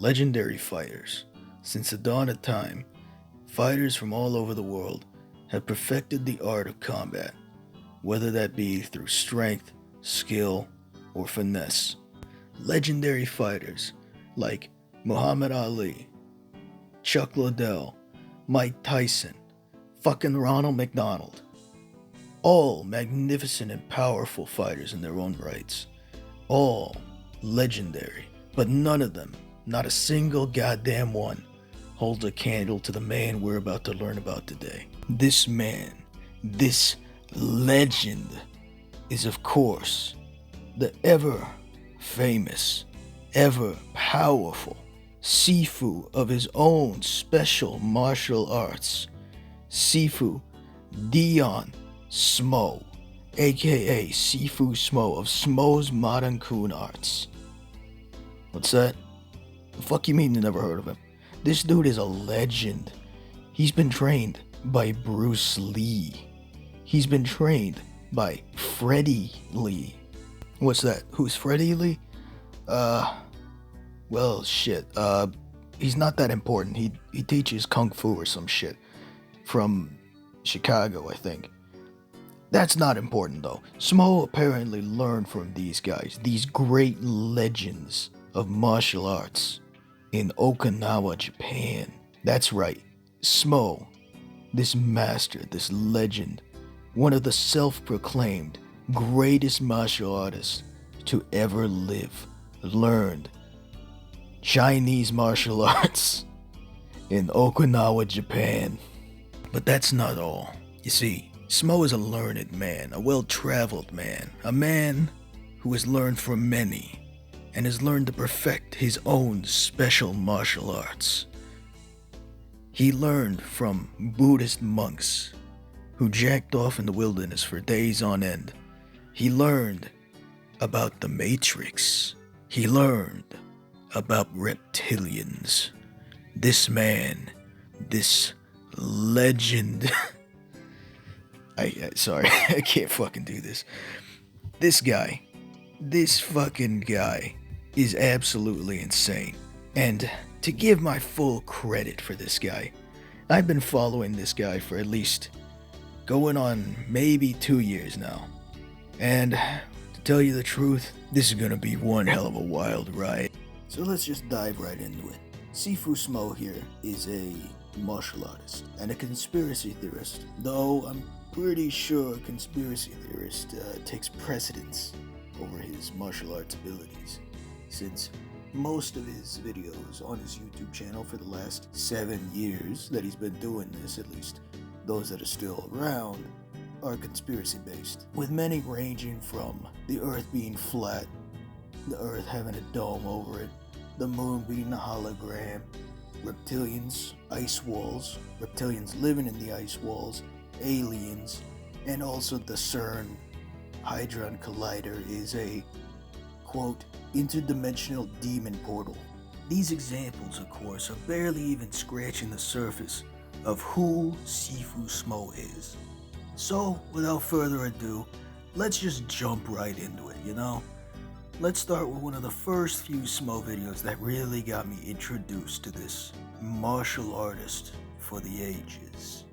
Legendary fighters. Since the dawn of time, fighters from all over the world have perfected the art of combat, whether that be through strength, skill, or finesse. Legendary fighters like Muhammad Ali, Chuck Liddell, Mike Tyson, fucking Ronald McDonald. All magnificent and powerful fighters in their own rights. All legendary. But none of them, not a single goddamn one, holds a candle to the man we're about to learn about today. This man, this legend, is of course the ever famous, ever powerful Sifu of his own special martial arts, Sifu Dion Smo, aka Sifu Smo of Smo's Modern Kun Arts. What's that? The fuck you mean you never heard of him? This dude is a legend. He's been trained by Bruce Lee. He's been trained by Freddie Lee. What's that? Who's Freddie Lee? Well, shit. He's not that important. He teaches Kung Fu or some shit. From Chicago, I think. That's not important though. Smo apparently learned from these guys, these great legends of martial arts in Okinawa, Japan. That's right. Smo, this master, this legend, one of the self-proclaimed greatest martial artists to ever live, learned Chinese martial arts in Okinawa, Japan. But that's not all. You see, Smo is a learned man, a well-traveled man, a man who has learned from many and has learned to perfect his own special martial arts. He learned from Buddhist monks who jacked off in the wilderness for days on end. He learned about the Matrix. He learned about reptilians. This man, this legend. Sorry, I can't fucking do this. This fucking guy is absolutely insane. And to give my full credit for this guy, I've been following this guy for at least going on maybe 2 years now. And to tell you the truth, this is gonna be one hell of a wild ride. So let's just dive right into it. Sifu Smo here is a martial artist and a conspiracy theorist, though I'm pretty sure a conspiracy theorist takes precedence over his martial arts abilities, since most of his videos on his YouTube channel for the last 7 years that he's been doing this, at least those that are still around, are conspiracy based, with many ranging from the earth being flat, the earth having a dome over it, the moon being a hologram, reptilians, ice walls, reptilians living in the ice walls, aliens, and also the CERN Hadron Collider is a, quote, interdimensional demon portal. These examples, of course, are barely even scratching the surface of who Sifu Smo is. So, without further ado, let's just jump right into it, you know? Let's start with one of the first few Smo videos that really got me introduced to this martial artist for the ages.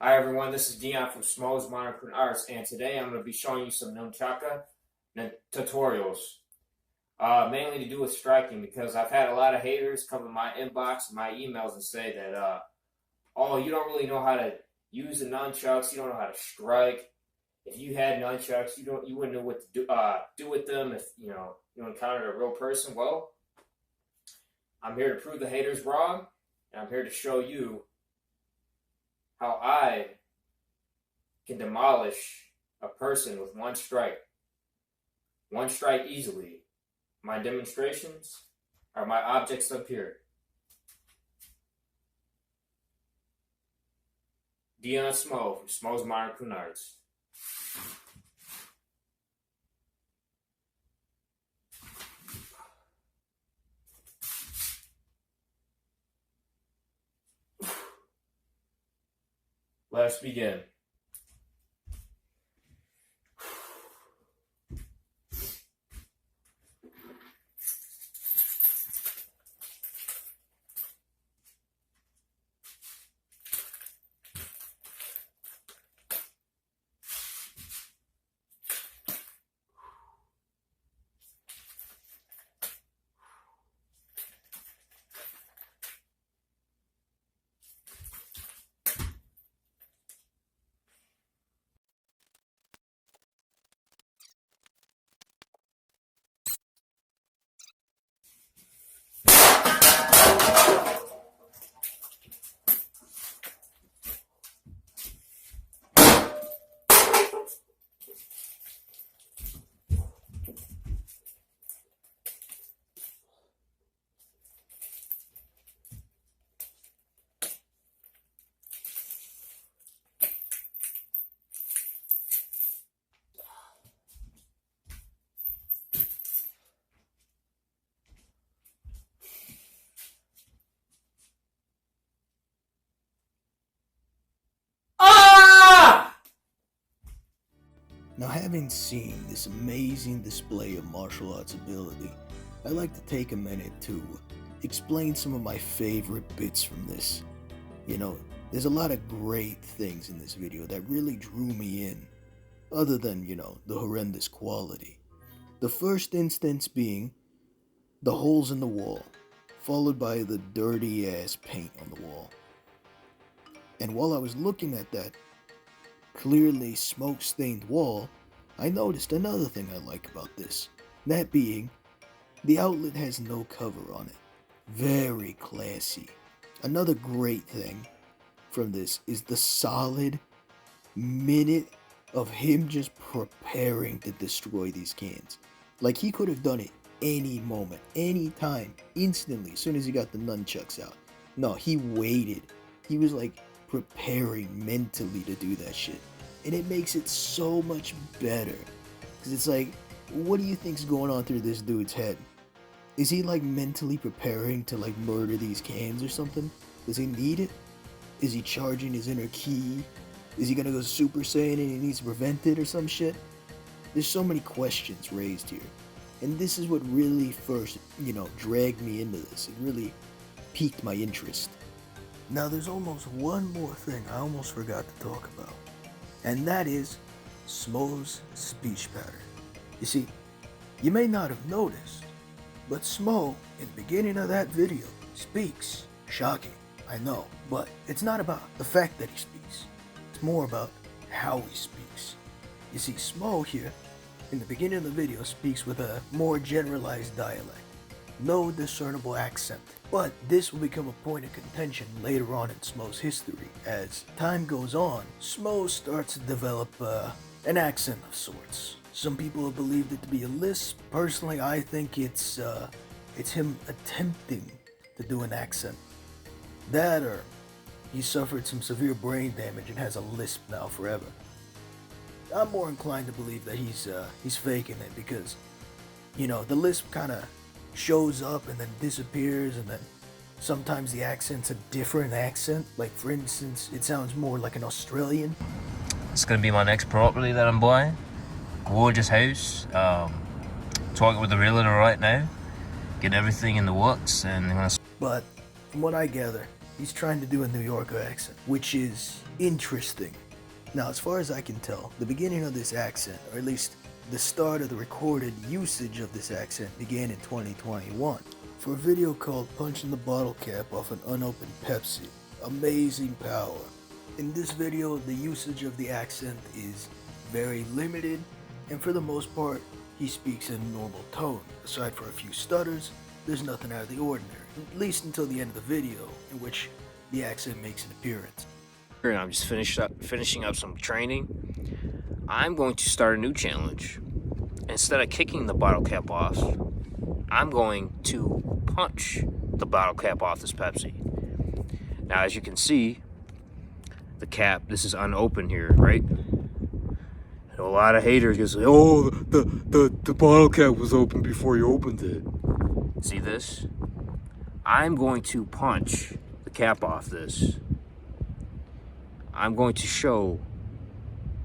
Hi everyone, this is Dion from Smo's Modern Arts, and today I'm going to be showing you some nunchaka tutorials, mainly to do with striking, because I've had a lot of haters come in my inbox, my emails, and say that, oh, you don't really know how to use the nunchucks, you don't know how to strike. If you had nunchucks, you wouldn't know what to do with them if you encountered a real person. Well, I'm here to prove the haters wrong, and I'm here to show you how I can demolish a person with one strike. One strike easily. My demonstrations are my objects up here. Dion Smo from Smo's Modern Arts. Let us begin. Now, having seen this amazing display of martial arts ability, I'd like to take a minute to explain some of my favorite bits from this. You know, there's a lot of great things in this video that really drew me in, other than, the horrendous quality. The first instance being the holes in the wall, followed by the dirty ass paint on the wall. And while I was looking at that clearly smoke-stained wall, I noticed another thing I like about this. That being, the outlet has no cover on it. Very classy. Another great thing from this is the solid minute of him just preparing to destroy these cans. Like, he could have done it any moment, any time, instantly, as soon as he got the nunchucks out. No, he waited. He was like preparing mentally to do that shit. And it makes it so much better. Because it's like, what do you think's going on through this dude's head? Is he like mentally preparing to like murder these cans or something? Does he need it? Is he charging his inner ki? Is he gonna go Super Saiyan and he needs to prevent it or some shit? There's so many questions raised here. And this is what really first, dragged me into this. It really piqued my interest. Now there's almost one more thing I almost forgot to talk about. And that is Smo's speech pattern. You see, you may not have noticed, but Smo, in the beginning of that video, speaks. Shocking, I know, but it's not about the fact that he speaks. It's more about how he speaks. You see, Smo here, in the beginning of the video, speaks with a more generalized dialect. No discernible accent. But this will become a point of contention later on in Smo's history. As time goes on, Smo starts to develop an accent of sorts. Some people have believed it to be a lisp. Personally, I think it's him attempting to do an accent. That, or he suffered some severe brain damage and has a lisp now forever. I'm more inclined to believe that he's faking it because, the lisp kind of shows up and then disappears, and then sometimes the accent's a different accent. Like, for instance, it sounds more like an Australian. It's gonna be my next property that I'm buying. Gorgeous house. Talking with the realtor right now. Get everything in the works, and I'm gonna. But from what I gather, he's trying to do a New Yorker accent, which is interesting. Now, as far as I can tell, the beginning of this accent, or at least the start of the recorded usage of this accent, began in 2021 for a video called Punching the Bottle Cap Off an Unopened Pepsi. Amazing power. In this video, the usage of the accent is very limited, and for the most part, he speaks in a normal tone. Aside for a few stutters, there's nothing out of the ordinary, at least until the end of the video, in which the accent makes an appearance. I'm just finishing up some training. I'm going to start a new challenge. Instead of kicking the bottle cap off, I'm going to punch the bottle cap off this Pepsi. Now, as you can see, the cap, this is unopened here, right? And a lot of haters can say, oh, the bottle cap was open before you opened it. See this? I'm going to punch the cap off this. I'm going to show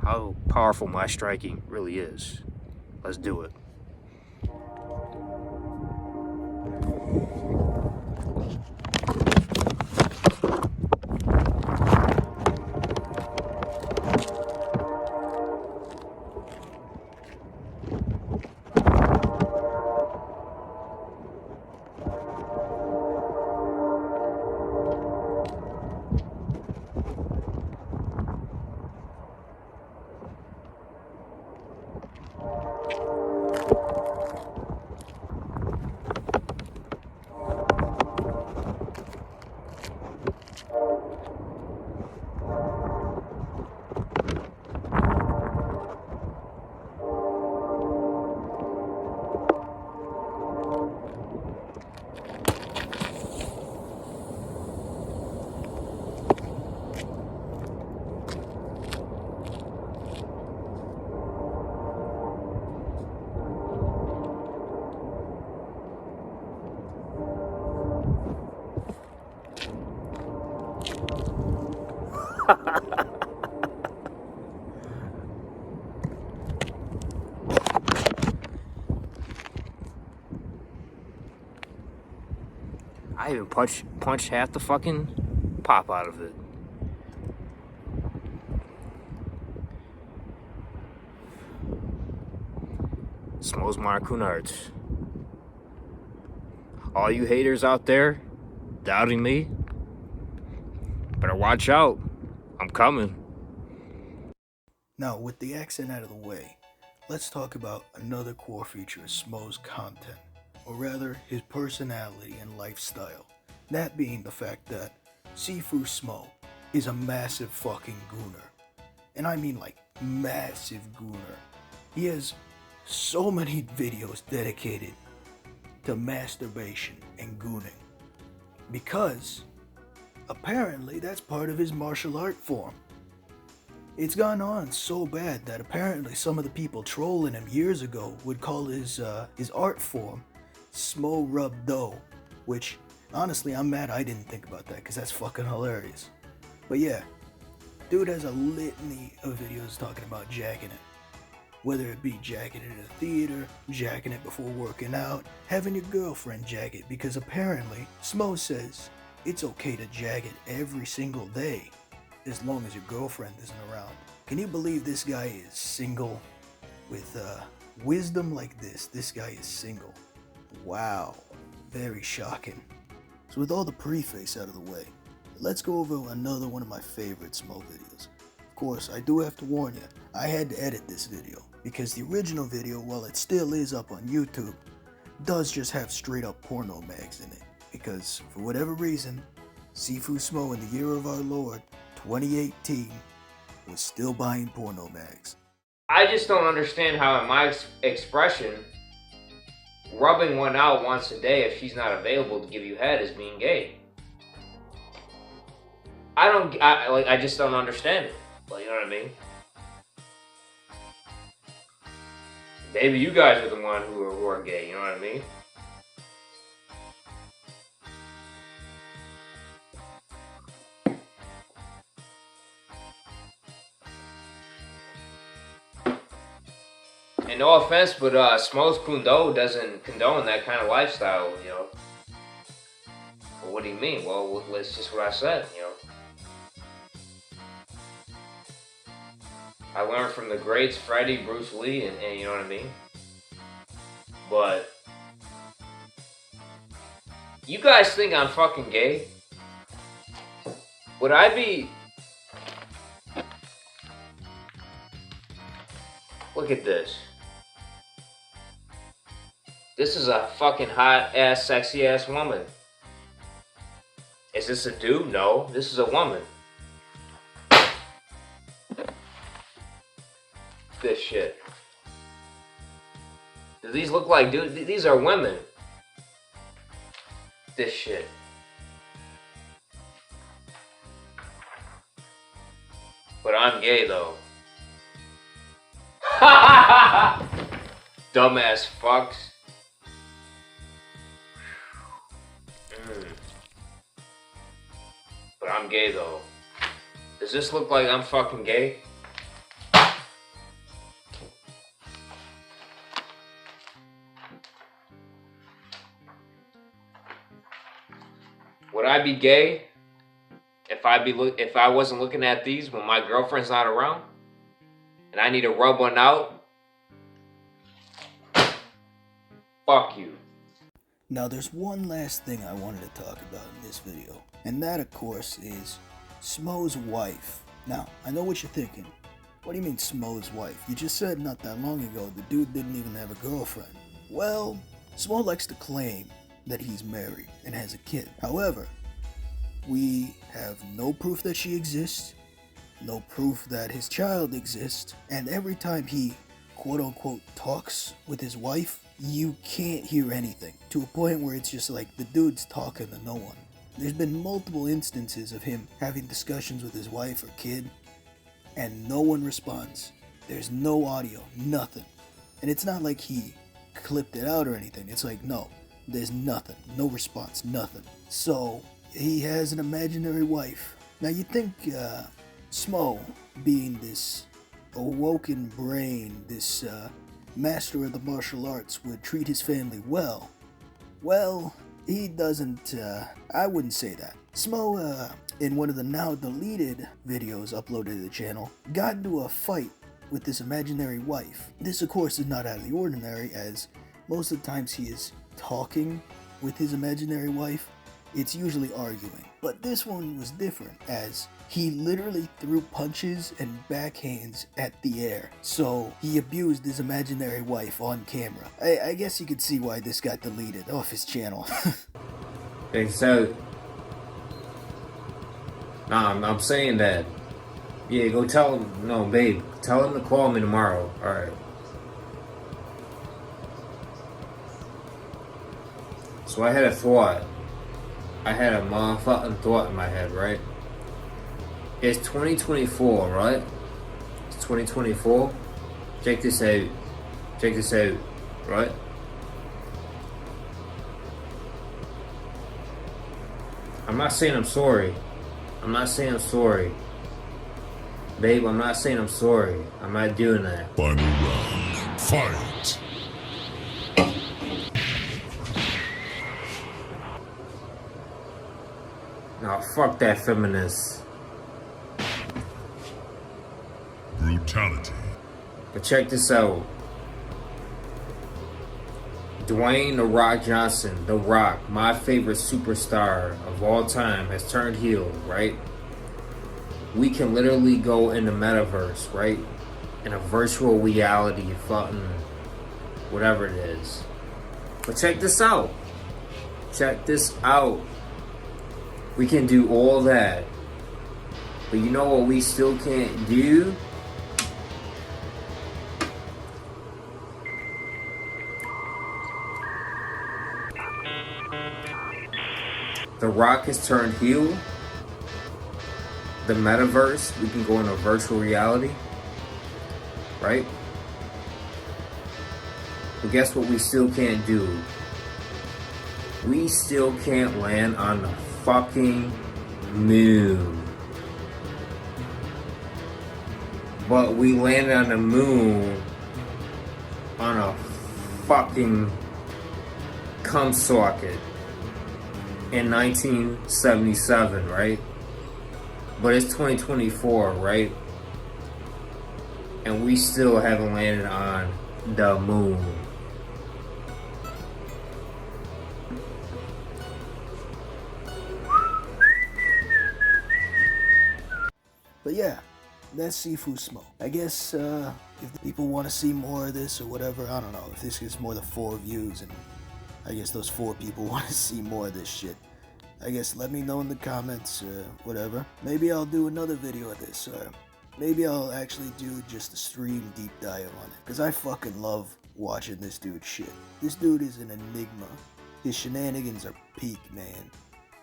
how powerful my striking really is. Let's do it. I even punched half the fucking pop out of it. Smo's Marcoon Arts. All you haters out there doubting me, better watch out. I'm coming. Now, with the accent out of the way, let's talk about another core feature of Smo's content, or rather, his personality and lifestyle. That being the fact that Sifu Smo is a massive fucking gooner. And I mean like massive gooner. He has so many videos dedicated to masturbation and gooning. Because apparently that's part of his martial art form. It's gone on so bad that apparently some of the people trolling him years ago would call his art form Smo Rub Do, which honestly I'm mad I didn't think about that because that's fucking hilarious. But yeah, dude has a litany of videos talking about jacking it. Whether it be jacking it in a theater, jacking it before working out, having your girlfriend jack it, because apparently Smo says it's okay to jack it every single day as long as your girlfriend isn't around. Can you believe this guy is single? With wisdom like this guy is single. Wow, very shocking. So with all the preface out of the way, let's go over another one of my favorite Smo videos. Of course, I do have to warn you, I had to edit this video because the original video, while it still is up on YouTube, does just have straight up porno mags in it. Because for whatever reason, Sifu Smo in the year of our Lord, 2018, was still buying porno mags. I just don't understand how, in my expression, rubbing one out once a day if she's not available to give you head is being gay. I just don't understand it. Well, you know what I mean? Maybe you guys are the one who are gay, you know what I mean? And no offense, but Smo's Kundo doesn't condone that kind of lifestyle, you know. Well, what do you mean? Well, it's just what I said, you know. I learned from the greats, Freddie, Bruce Lee, and you know what I mean? But you guys think I'm fucking gay? Would I be... Look at this. This is a fucking hot-ass, sexy-ass woman. Is this a dude? No, this is a woman. This shit. Do these look like dudes? These are women. This shit. But I'm gay though. Dumbass fucks. But I'm gay though. Does this look like I'm fucking gay? Would I be gay if I wasn't looking at these when my girlfriend's not around and I need to rub one out? Fuck you. Now there's one last thing I wanted to talk about in this video, and that of course is Smo's wife. Now, I know what you're thinking. What do you mean Smo's wife? You just said not that long ago the dude didn't even have a girlfriend. Well, Smo likes to claim that he's married and has a kid. However, we have no proof that she exists, no proof that his child exists, and every time he quote-unquote talks with his wife, you can't hear anything, to a point where it's just like the dude's talking to no one. There's been multiple instances of him having discussions with his wife or kid, and no one responds. There's no audio, nothing. And it's not like he clipped it out or anything. It's like, no, there's nothing, no response, nothing. So he has an imaginary wife. Now you think Smo, being this awoken brain, this master of the martial arts, would treat his family well. Well, he doesn't, I wouldn't say that. Smo, in one of the now deleted videos uploaded to the channel, got into a fight with this imaginary wife. This, of course, is not out of the ordinary, as most of the times he is talking with his imaginary wife, it's usually arguing. But this one was different, as he literally threw punches and backhands at the air. So he abused his imaginary wife on camera. I guess you could see why this got deleted off his channel. Hey, so, I'm saying that. Yeah, go tell him. No, babe, tell him to call me tomorrow. All right. So I had a thought. I had a motherfucking thought in my head, right? It's 2024, right? It's 2024. Check this out. Check this out, right? I'm not saying I'm sorry. I'm not saying I'm sorry. Babe, I'm not saying I'm sorry. I'm not doing that. Final round. Fight! No, fuck that feminist. Brutality. But check this out. Dwayne "The Rock" Johnson, The Rock, my favorite superstar of all time, has turned heel, right? We can literally go in the metaverse, right? In a virtual reality, fucking whatever it is. But check this out. Check this out. We can do all that. But you know what we still can't do? The Rock has turned heel. The metaverse, we can go into virtual reality, right? But guess what we still can't do? We still can't land on the fucking moon. But we landed on the moon on a fucking cum socket in 1977, right? But it's 2024, right? And we still haven't landed on the moon. But yeah, that's Sifu Smo. I guess if people want to see more of this or whatever, I don't know. If this gets more than 4 views, and I guess those 4 people want to see more of this shit, I guess let me know in the comments or whatever. Maybe I'll do another video of this, or maybe I'll actually do just a stream deep dive on it. Because I fucking love watching this dude shit. This dude is an enigma. His shenanigans are peak, man.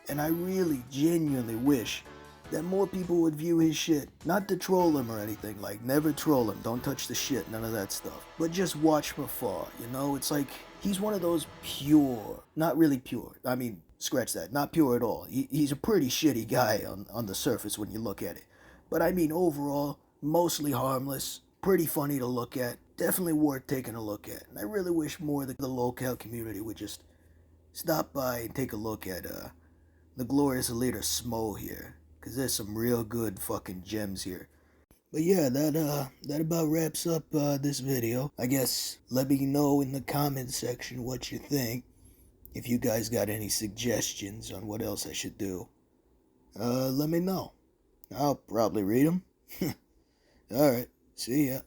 And I really genuinely wish that more people would view his shit. Not to troll him or anything, like never troll him, don't touch the shit, none of that stuff. But just watch from afar, you know? It's like, he's one of those pure, not really pure, I mean, scratch that, not pure at all. He's a pretty shitty guy on the surface when you look at it. But I mean, overall, mostly harmless, pretty funny to look at, definitely worth taking a look at. And I really wish more of the local community would just stop by and take a look at the glorious leader Smo here. Because there's some real good fucking gems here. But yeah, that about wraps up this video. I guess let me know in the comment section what you think. If you guys got any suggestions on what else I should do, let me know. I'll probably read them. Alright, see ya.